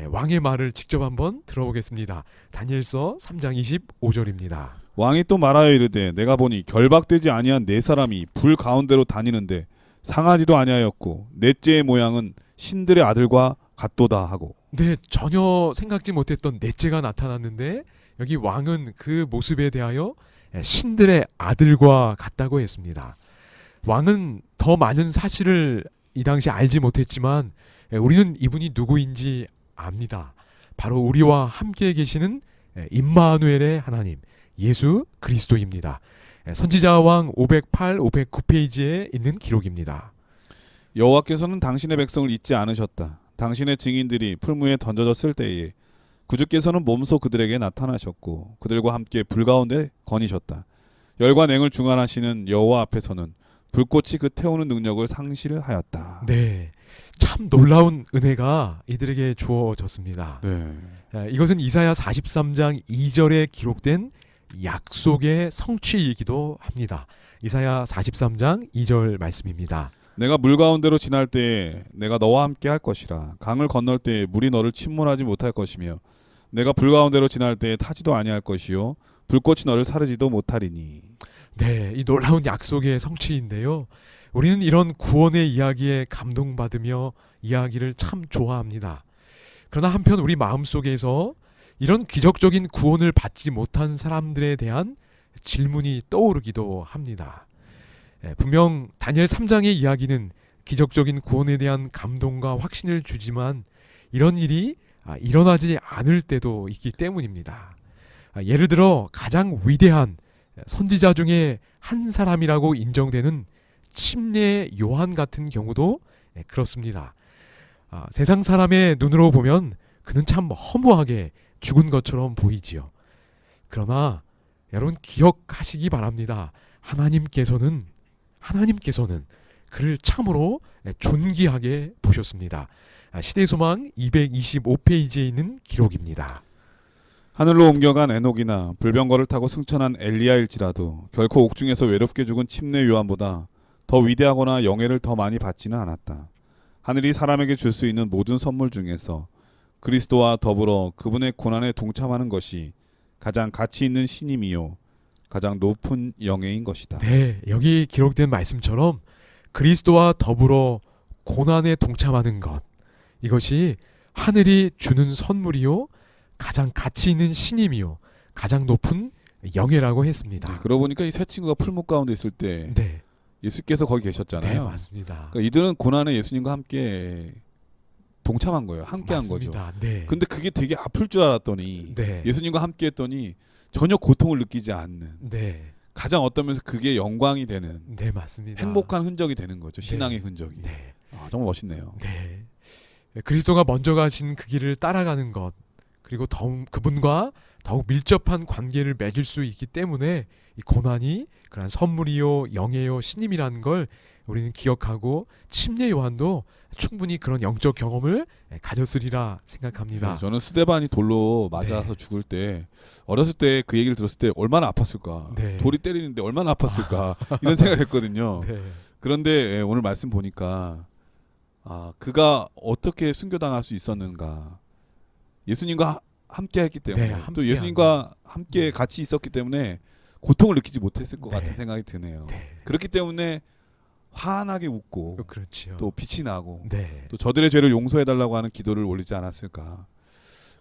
S2: 왕의 말을 직접 한번 들어보겠습니다. 다니엘서 3장 25절입니다.
S1: 왕이 또 말하여 이르되 내가 보니 결박되지 아니한 네 사람이 불 가운데로 다니는데 상하지도 아니하였고 넷째의 모양은 신들의 아들과 같도다 하고.
S2: 네, 전혀 생각지 못했던 넷째가 나타났는데 여기 왕은 그 모습에 대하여 신들의 아들과 같다고 했습니다. 왕은 더 많은 사실을 이 당시 알지 못했지만 우리는 이분이 누구인지 압니다. 바로 우리와 함께 계시는 임마누엘의 하나님 예수 그리스도입니다. 선지자왕 508, 509페이지에 있는 기록입니다.
S1: 여호와께서는 당신의 백성을 잊지 않으셨다. 당신의 증인들이 풀무에 던져졌을 때에 구주께서는 몸소 그들에게 나타나셨고 그들과 함께 불 가운데 거니셨다. 열과 냉을 중환하시는 여호와 앞에서는 불꽃이 그 태우는 능력을 상실하였다.
S2: 네, 참 놀라운 은혜가 이들에게 주어졌습니다.
S1: 네.
S2: 이것은 이사야 43장 2절에 기록된 약속의 성취이기도 합니다. 이사야 43장 2절 말씀입니다.
S1: 내가 물 가운데로 지날 때에 내가 너와 함께 할 것이라. 강을 건널 때에 물이 너를 침몰하지 못할 것이며 내가 불 가운데로 지날 때에 타지도 아니할 것이요 불꽃이 너를 사르지도 못하리니.
S2: 네, 이 놀라운 약속의 성취인데요. 우리는 이런 구원의 이야기에 감동받으며 이야기를 참 좋아합니다. 그러나 한편 우리 마음속에서 이런 기적적인 구원을 받지 못한 사람들에 대한 질문이 떠오르기도 합니다. 분명 다니엘 3장의 이야기는 기적적인 구원에 대한 감동과 확신을 주지만 이런 일이 일어나지 않을 때도 있기 때문입니다. 예를 들어 가장 위대한 선지자 중에 한 사람이라고 인정되는 침례 요한 같은 경우도 그렇습니다. 세상 사람의 눈으로 보면 그는 참 허무하게 죽은 것처럼 보이지요. 그러나 여러분 기억하시기 바랍니다. 하나님께서는 그를 참으로 존귀하게 보셨습니다. 시대소망 225페이지에 있는 기록입니다.
S1: 하늘로 옮겨간 에녹이나 불병거를 타고 승천한 엘리야일지라도 결코 옥중에서 외롭게 죽은 침례 요한보다 더 위대하거나 영예를 더 많이 받지는 않았다. 하늘이 사람에게 줄 수 있는 모든 선물 중에서 그리스도와 더불어 그분의 고난에 동참하는 것이 가장 가치 있는 신임이요 가장 높은 영예인 것이다.
S2: 네, 여기 기록된 말씀처럼 그리스도와 더불어 고난에 동참하는 것, 이것이 하늘이 주는 선물이요 가장 가치 있는 신임이요 가장 높은 영예라고 했습니다.
S1: 네, 그러고 보니까 이 세 친구가 풀목 가운데 있을 때
S2: 네,
S1: 예수께서 거기
S2: 네
S1: 계셨잖아요.
S2: 맞습니다.
S1: 그러니까 이들은 고난에 예수님과 함께 동참한 거예요. 함께한 거죠.
S2: 맞습니다. 네,
S1: 근데 그게 되게 아플 줄 알았더니
S2: 네,
S1: 예수님과 함께했더니 전혀 고통을 느끼지 않는,
S2: 네,
S1: 가장 어떤 면에서 그게 영광이 되는
S2: 네 맞습니다.
S1: 행복한 흔적이 되는 거죠. 신앙의 흔적이.
S2: 네,
S1: 아, 정말 멋있네요.
S2: 네. 그리스도가 먼저 가신 그 길을 따라가는 것, 그리고 그분과 더욱 밀접한 관계를 맺을 수 있기 때문에 이 고난이 그러한 선물이요 영예요 신임이라는 걸 우리는 기억하고 침례 요한도 충분히 그런 영적 경험을 가졌으리라 생각합니다.
S1: 네, 저는 스데반이 돌로 맞아서
S2: 네.
S1: 죽을 때 어렸을 때 그 얘기를 들었을 때 얼마나 아팠을까.
S2: 네.
S1: 돌이 때리는데 얼마나 아팠을까 이런 생각을 했거든요.
S2: 네.
S1: 그런데 오늘 말씀 보니까 그가 어떻게 순교당할 수 있었는가. 예수님과 함께 했기 때문에
S2: 네,
S1: 또
S2: 함께
S1: 예수님과 함께 같이 있었기 때문에 고통을 느끼지 못했을 것
S2: 네.
S1: 같은 생각이 드네요.
S2: 네.
S1: 그렇기 때문에 환하게 웃고
S2: 그렇죠.
S1: 또 빛이 나고
S2: 네.
S1: 또 저들의 죄를 용서해달라고 하는 기도를 올리지 않았을까.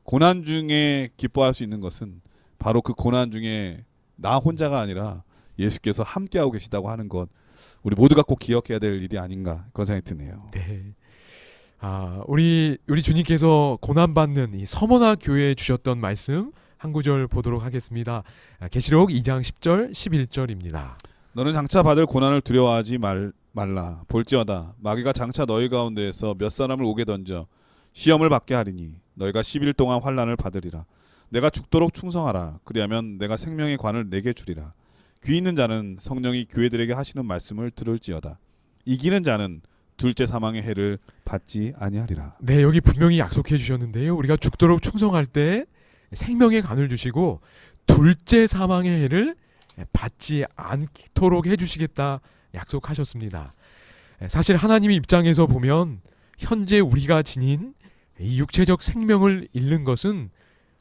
S1: 고난 중에 기뻐할 수 있는 것은 바로 그 고난 중에 나 혼자가 아니라 예수께서 함께하고 계시다고 하는 것, 우리 모두가 꼭 기억해야 될 일이 아닌가 그런 생각이 드네요.
S2: 네. 우리 주님께서 고난 받는 이 서머나 교회에 주셨던 말씀 한 구절 보도록 하겠습니다. 계시록 2장 10절 11절입니다.
S1: 너는 장차 받을 고난을 두려워하지 말라. 볼지어다 마귀가 장차 너희 가운데에서 몇 사람을 오게 던져 시험을 받게 하리니 너희가 10일 동안 환난을 받으리라. 내가 죽도록 충성하라. 그리하면 내가 생명의 관을 내게 주리라. 귀 있는 자는 성령이 교회들에게 하시는 말씀을 들을지어다. 이기는 자는 둘째 사망의 해를 받지 아니하리라.
S2: 네, 여기 분명히 약속해 주셨는데요. 우리가 죽도록 충성할 때 생명의 간을 주시고 둘째 사망의 해를 받지 않도록 해주시겠다 약속하셨습니다. 사실 하나님의 입장에서 보면 현재 우리가 지닌 이 육체적 생명을 잃는 것은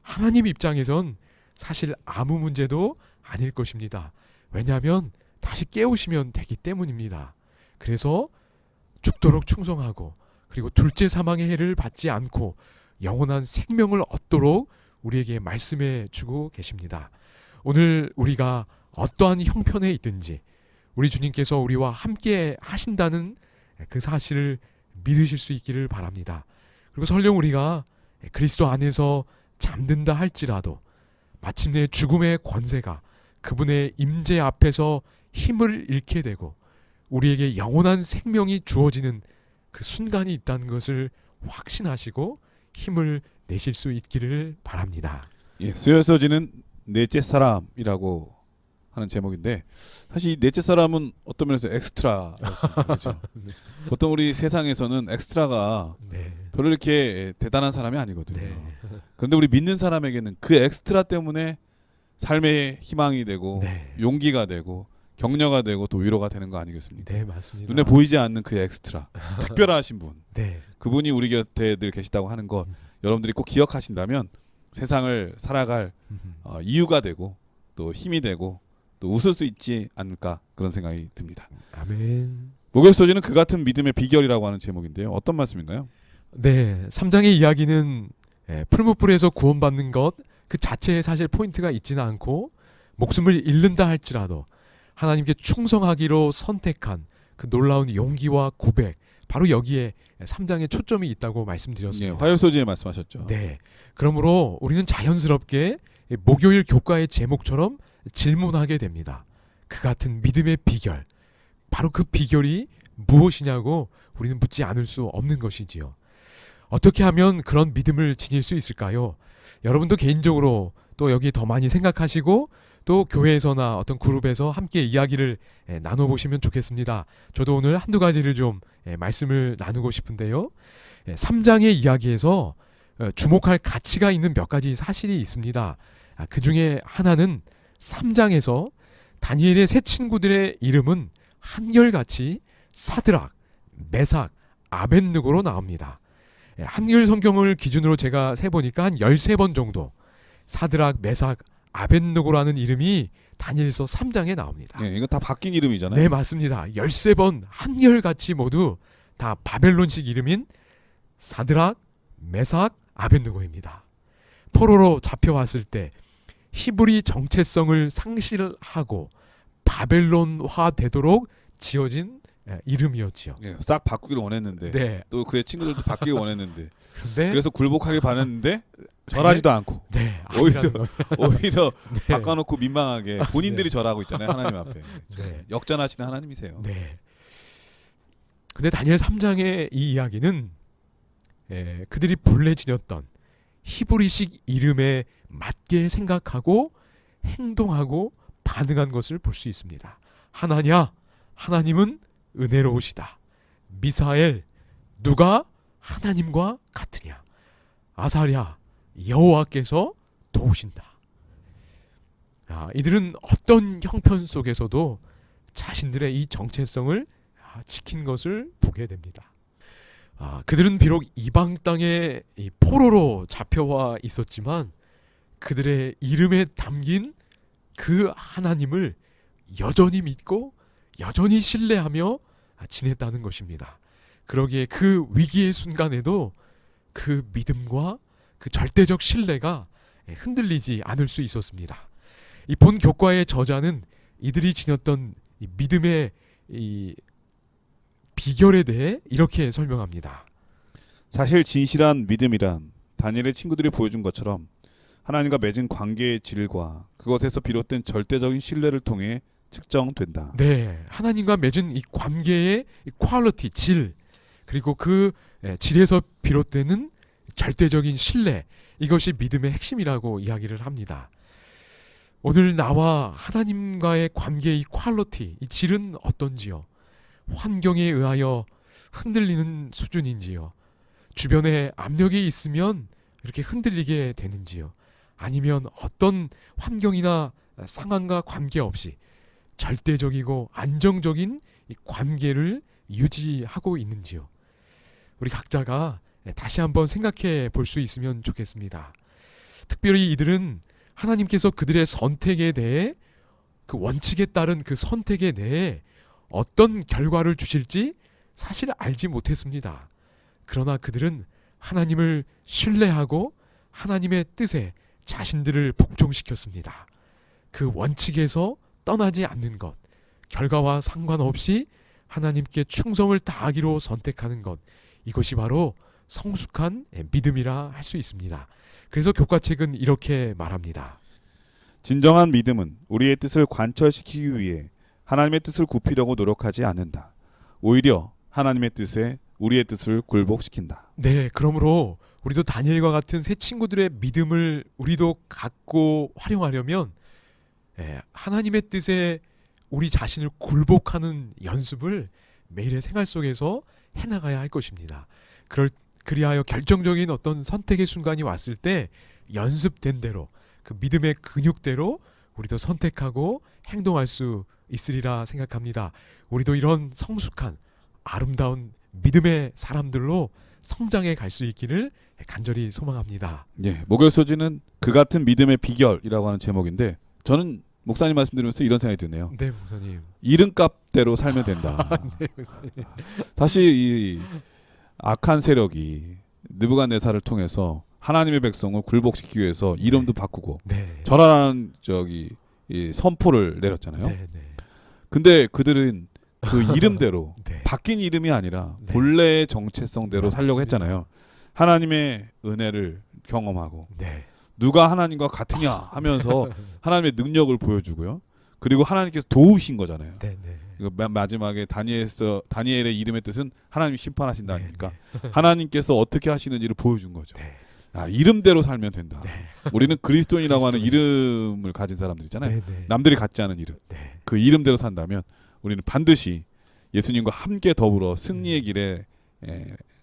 S2: 하나님 입장에선 사실 아무 문제도 아닐 것입니다. 왜냐하면 다시 깨우시면 되기 때문입니다. 그래서 죽도록 충성하고 그리고 둘째 사망의 해를 받지 않고 영원한 생명을 얻도록 우리에게 말씀해 주고 계십니다. 오늘 우리가 어떠한 형편에 있든지 우리 주님께서 우리와 함께 하신다는 그 사실을 믿으실 수 있기를 바랍니다. 그리고 설령 우리가 그리스도 안에서 잠든다 할지라도 마침내 죽음의 권세가 그분의 임재 앞에서 힘을 잃게 되고 우리에게 영원한 생명이 주어지는 그 순간이 있다는 것을 확신하시고 힘을 내실 수 있기를 바랍니다.
S1: 예, 쓰여져지는 넷째 사람이라고 하는 제목인데 사실 이 넷째 사람은 어떤 면에서 엑스트라였습니다. 그렇죠? 보통 우리 세상에서는 엑스트라가
S2: 네.
S1: 별로 이렇게 대단한 사람이 아니거든요.
S2: 네.
S1: 그런데 우리 믿는 사람에게는 그 엑스트라 때문에 삶의 희망이 되고
S2: 네.
S1: 용기가 되고 격려가 되고 또 위로가 되는 거 아니겠습니까?
S2: 네, 맞습니다.
S1: 눈에 보이지 않는 그 엑스트라 특별하신 분,
S2: 네.
S1: 그분이 우리 곁에 늘 계시다고 하는 것 여러분들이 꼭 기억하신다면 세상을 살아갈 이유가 되고 또 힘이 되고 또 웃을 수 있지 않을까 그런 생각이 듭니다.
S2: 아멘.
S1: 목요소지는 그 같은 믿음의 비결이라고 하는 제목인데요. 어떤 말씀인가요?
S2: 네, 3장의 이야기는 풀무불에서 구원받는 것 그 자체에 사실 포인트가 있지는 않고 목숨을 잃는다 할지라도 하나님께 충성하기로 선택한 그 놀라운 용기와 고백, 바로 여기에 3장의 초점이 있다고 말씀드렸습니다.
S1: 화요소지에 말씀하셨죠.
S2: 네, 그러므로 우리는 자연스럽게 목요일 교과의 제목처럼 질문하게 됩니다. 그 같은 믿음의 비결, 바로 그 비결이 무엇이냐고 우리는 묻지 않을 수 없는 것이지요. 어떻게 하면 그런 믿음을 지닐 수 있을까요? 여러분도 개인적으로 또 여기 더 많이 생각하시고 또 교회에서나 어떤 그룹에서 함께 이야기를 나눠보시면 좋겠습니다. 저도 오늘 한두 가지를 좀 말씀을 나누고 싶은데요. 3장의 이야기에서 주목할 가치가 있는 몇 가지 사실이 있습니다. 그 중에 하나는 3장에서 다니엘의 세 친구들의 이름은 한결같이 사드락, 메삭, 아벳느고로 나옵니다. 한글 성경을 기준으로 제가 세보니까 한 13번 정도 사드락, 메삭, 아벳느고라는 이름이 다니엘서 3장에 나옵니다.
S1: 예, 이거 다 바뀐 이름이잖아요.
S2: 네, 맞습니다. 13번 한결같이 모두 다 바벨론식 이름인 사드락, 메삭, 아벳느고입니다. 포로로 잡혀왔을 때 히브리 정체성을 상실하고 바벨론화 되도록 지어진 이름이었지요.
S1: 예, 싹 바꾸기를 원했는데
S2: 네.
S1: 또 그의 친구들도 바뀌길 원했는데
S2: 근데
S1: 그래서 굴복하길 바랬는데 절하지도 않고
S2: 네,
S1: 오히려
S2: 아니라는 겁니다.
S1: 오히려
S2: 네.
S1: 바꿔놓고 민망하게 본인들이 절하고 있잖아요. 하나님 앞에.
S2: 네.
S1: 역전하시는 하나님이세요.
S2: 네. 근데 다니엘 3장의 이 이야기는 그들이 본래 지녔던 히브리식 이름에 맞게 생각하고 행동하고 반응한 것을 볼 수 있습니다. 하나냐? 하나님은 은혜로우시다. 미사엘, 누가 하나님과 같으냐? 아사랴, 여호와께서 도우신다. 이들은 어떤 형편 속에서도 자신들의 이 정체성을 지킨 것을 보게 됩니다. 그들은 비록 이방 땅에 이 포로로 잡혀와 있었지만 그들의 이름에 담긴 그 하나님을 여전히 믿고 여전히 신뢰하며 지냈다는 것입니다. 그러기에 그 위기의 순간에도 그 믿음과 그 절대적 신뢰가 흔들리지 않을 수 있었습니다. 이 본 교과의 저자는 이들이 지녔던 이 믿음의 이 비결에 대해 이렇게 설명합니다.
S1: 사실 진실한 믿음이란 다니엘의 친구들이 보여준 것처럼 하나님과 맺은 관계의 질과 그것에서 비롯된 절대적인 신뢰를 통해 측정된다.
S2: 네, 하나님과 맺은 이 관계의 이 퀄리티, 질, 그리고 그 질에서 비롯되는 절대적인 신뢰, 이것이 믿음의 핵심이라고 이야기를 합니다. 오늘 나와 하나님과의 관계의 이 퀄리티, 이 질은 어떤지요? 환경에 의하여 흔들리는 수준인지요? 주변에 압력이 있으면 이렇게 흔들리게 되는지요? 아니면 어떤 환경이나 상황과 관계없이 절대적이고 안정적인 이 관계를 유지하고 있는지요? 우리 각자가 다시 한번 생각해 볼 수 있으면 좋겠습니다. 특별히 이들은 하나님께서 그들의 선택에 대해 그 원칙에 따른 그 선택에 대해 어떤 결과를 주실지 사실 알지 못했습니다. 그러나 그들은 하나님을 신뢰하고 하나님의 뜻에 자신들을 복종시켰습니다. 그 원칙에서 떠나지 않는 것, 결과와 상관없이 하나님께 충성을 다하기로 선택하는 것, 이것이 바로 성숙한 믿음이라 할 수 있습니다. 그래서 교과책은 이렇게 말합니다.
S1: 진정한 믿음은 우리의 뜻을 관철시키기 위해 하나님의 뜻을 굽히려고 노력하지 않는다. 오히려 하나님의 뜻에 우리의 뜻을 굴복시킨다.
S2: 네, 그러므로 우리도 다니엘과 같은 새 친구들의 믿음을 우리도 갖고 활용하려면 하나님의 뜻에 우리 자신을 굴복하는 연습을 매일의 생활 속에서 해나가야 할 것입니다. 그리하여 결정적인 어떤 선택의 순간이 왔을 때 연습된 대로 그 믿음의 근육대로 우리도 선택하고 행동할 수 있으리라 생각합니다. 우리도 이런 성숙한 아름다운 믿음의 사람들로 성장해 갈 수 있기를 간절히 소망합니다.
S1: 예, 목요일 소지는 그 같은 믿음의 비결이라고 하는 제목인데 저는 목사님 말씀 들으면서 이런 생각이 드네요.
S2: 네, 목사님.
S1: 이름값대로 살면 된다.
S2: 네, 목사님.
S1: 사실 이 악한 세력이 느부갓네살을 통해서 하나님의 백성을 굴복시키기 위해서 이름도 바꾸고
S2: 네.
S1: 절하라는 이 선포를 내렸잖아요.
S2: 네, 네.
S1: 근데 그들은 그 이름대로
S2: 네.
S1: 바뀐 이름이 아니라
S2: 네.
S1: 본래의 정체성대로 살려고
S2: 맞습니다.
S1: 했잖아요. 하나님의 은혜를 경험하고
S2: 네.
S1: 누가 하나님과 같으냐 하면서 하나님의 능력을 보여주고요. 그리고 하나님께서 도우신 거잖아요.
S2: 네, 네.
S1: 이거 마지막에 다니엘의 이름의 뜻은 하나님이 심판하신다
S2: 네,
S1: 아닙니까? 하나님께서 어떻게 하시는지를 보여준 거죠.
S2: 네.
S1: 이름대로 살면 된다.
S2: 네.
S1: 우리는 그리스도인이라고 하는
S2: 그리스도인.
S1: 이름을 가진 사람들 있잖아요.
S2: 네, 네.
S1: 남들이 갖지 않은 이름.
S2: 네.
S1: 그 이름대로 산다면 우리는 반드시 예수님과 함께 더불어 승리의 길에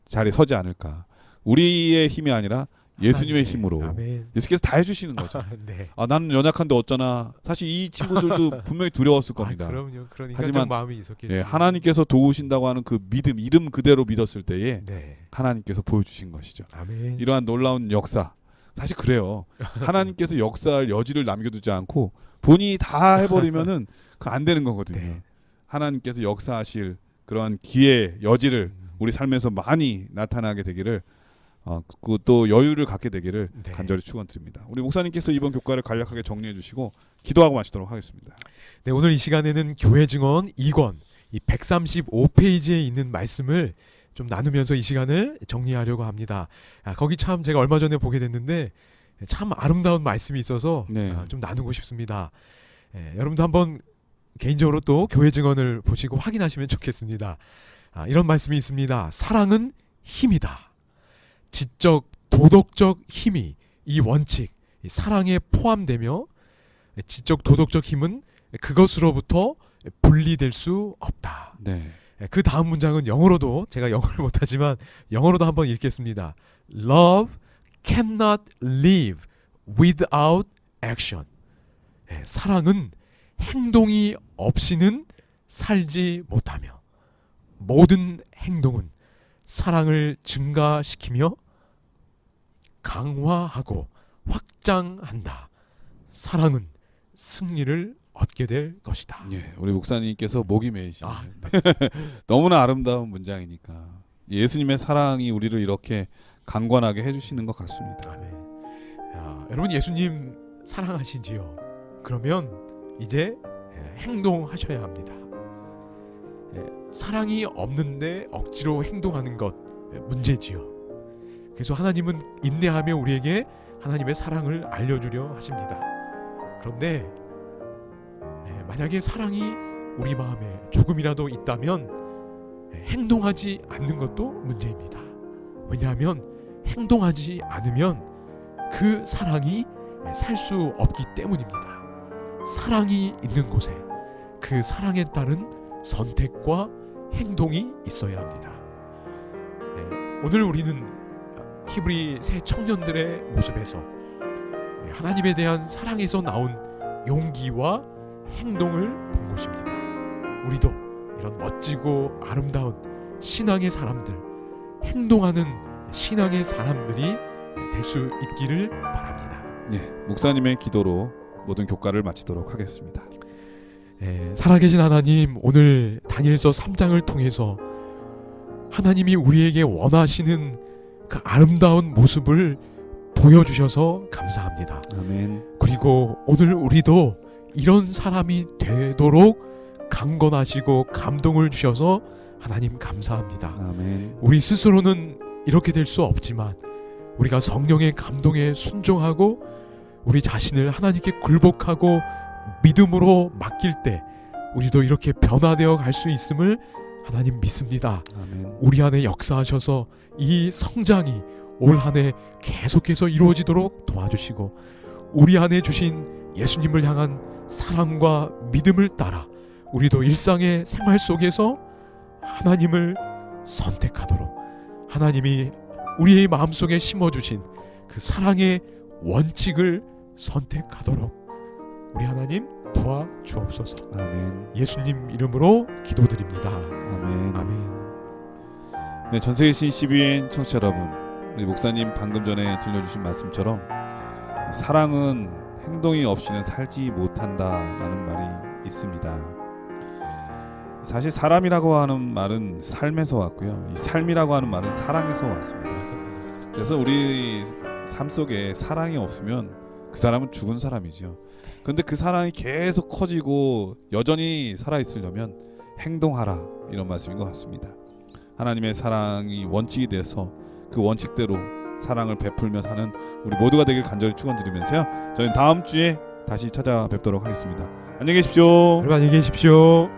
S1: 자리에 서지 않을까. 우리의 힘이 아니라 예수님의
S2: 하나님의,
S1: 힘으로
S2: 아멘.
S1: 예수께서 다 해주시는 거죠.
S2: 네.
S1: 나는 연약한데 어쩌나. 사실 이 친구들도 분명히 두려웠을 겁니다.
S2: 그럼요. 그러니까
S1: 하지만
S2: 좀 마음이 있었겠죠.
S1: 하나님께서 도우신다고 하는 그 믿음, 이름 그대로 믿었을 때에
S2: 네.
S1: 하나님께서 보여주신 것이죠.
S2: 아멘.
S1: 이러한 놀라운 역사. 사실 그래요. 하나님께서 역사할 여지를 남겨두지 않고 본인이 다 해버리면은 그 안 되는 거거든요.
S2: 네.
S1: 하나님께서 역사하실 그러한 기회, 여지를 우리 삶에서 많이 나타나게 되기를 또 여유를 갖게 되기를
S2: 네.
S1: 간절히 축원드립니다. 우리 목사님께서 이번 교과를 간략하게 정리해 주시고 기도하고 마치도록 하겠습니다.
S2: 네, 오늘 이 시간에는 교회 증언 2권 이 135페이지에 있는 말씀을 좀 나누면서 이 시간을 정리하려고 합니다. 거기 참 제가 얼마 전에 보게 됐는데 참 아름다운 말씀이 있어서
S1: 네.
S2: 좀 나누고 싶습니다. 여러분도 한번 개인적으로 또 교회 증언을 보시고 확인하시면 좋겠습니다. 이런 말씀이 있습니다. 사랑은 힘이다. 지적, 도덕적 힘이 이 원칙, 이 사랑에 포함되며 지적, 도덕적 힘은 그것으로부터 분리될 수 없다.
S1: 네.
S2: 그 다음 문장은 영어로도 제가 영어를 못하지만 영어로도 한번 읽겠습니다. Love cannot live without action. 사랑은 행동이 없이는 살지 못하며 모든 행동은 사랑을 증가시키며 강화하고 확장한다. 사랑은 승리를 얻게 될 것이다.
S1: 예, 우리 목사님께서 목이 메이시.
S2: 네.
S1: 너무나 아름다운 문장이니까 예수님의 사랑이 우리를 이렇게 강권하게 해주시는 것 같습니다.
S2: 아멘. 여러분 예수님 사랑하신지요? 그러면 이제 행동하셔야 합니다. 사랑이 없는데 억지로 행동하는 것 문제지요. 그래서 하나님은 인내하며 우리에게 하나님의 사랑을 알려주려 하십니다. 그런데 만약에 사랑이 우리 마음에 조금이라도 있다면 행동하지 않는 것도 문제입니다. 왜냐하면 행동하지 않으면 그 사랑이 살 수 없기 때문입니다. 사랑이 있는 곳에 그 사랑에 따른 선택과 행동이 있어야 합니다. 오늘 우리는 히브리 새 청년들의 모습에서 하나님에 대한 사랑에서 나온 용기와 행동을 본 것입니다. 우리도 이런 멋지고 아름다운 신앙의 사람들, 행동하는 신앙의 사람들이 될 수 있기를 바랍니다.
S1: 네, 목사님의 기도로 모든 교과를 마치도록 하겠습니다.
S2: 살아계신 하나님, 오늘 다니엘서 3장을 통해서 하나님이 우리에게 원하시는 그 아름다운 모습을 보여주셔서 감사합니다.
S1: 아멘.
S2: 그리고 오늘 우리도 이런 사람이 되도록 강건하시고 감동을 주셔서 하나님 감사합니다.
S1: 아멘.
S2: 우리 스스로는 이렇게 될 수 없지만 우리가 성령의 감동에 순종하고 우리 자신을 하나님께 굴복하고 믿음으로 맡길 때 우리도 이렇게 변화되어 갈 수 있음을 하나님 믿습니다.
S1: 아멘.
S2: 우리 안에 역사하셔서 이 성장이 올 한 해 계속해서 이루어지도록 도와주시고 우리 안에 주신 예수님을 향한 사랑과 믿음을 따라 우리도 일상의 생활 속에서 하나님을 선택하도록 하나님이 우리의 마음속에 심어주신 그 사랑의 원칙을 선택하도록 우리 하나님 도와주옵소서.
S1: 아멘.
S2: 예수님 이름으로 기도드립니다.
S1: 아멘.
S2: 아멘.
S1: 네, 전세계 C12인 청취자 여러분, 우리 목사님 방금 전에 들려주신 말씀처럼 사랑은 행동이 없이는 살지 못한다라는 말이 있습니다. 사실 사람이라고 하는 말은 삶에서 왔고요. 이 삶이라고 하는 말은 사랑에서 왔습니다. 그래서 우리 삶 속에 사랑이 없으면 그 사람은 죽은 사람이죠. 근데 그 사랑이 계속 커지고 여전히 살아있으려면 행동하라, 이런 말씀인 것 같습니다. 하나님의 사랑이 원칙이 돼서 그 원칙대로 사랑을 베풀며 사는 우리 모두가 되길 간절히 축원드리면서요. 저희는 다음 주에 다시 찾아뵙도록 하겠습니다. 안녕히 계십시오.
S2: 여러분 안녕히 계십시오.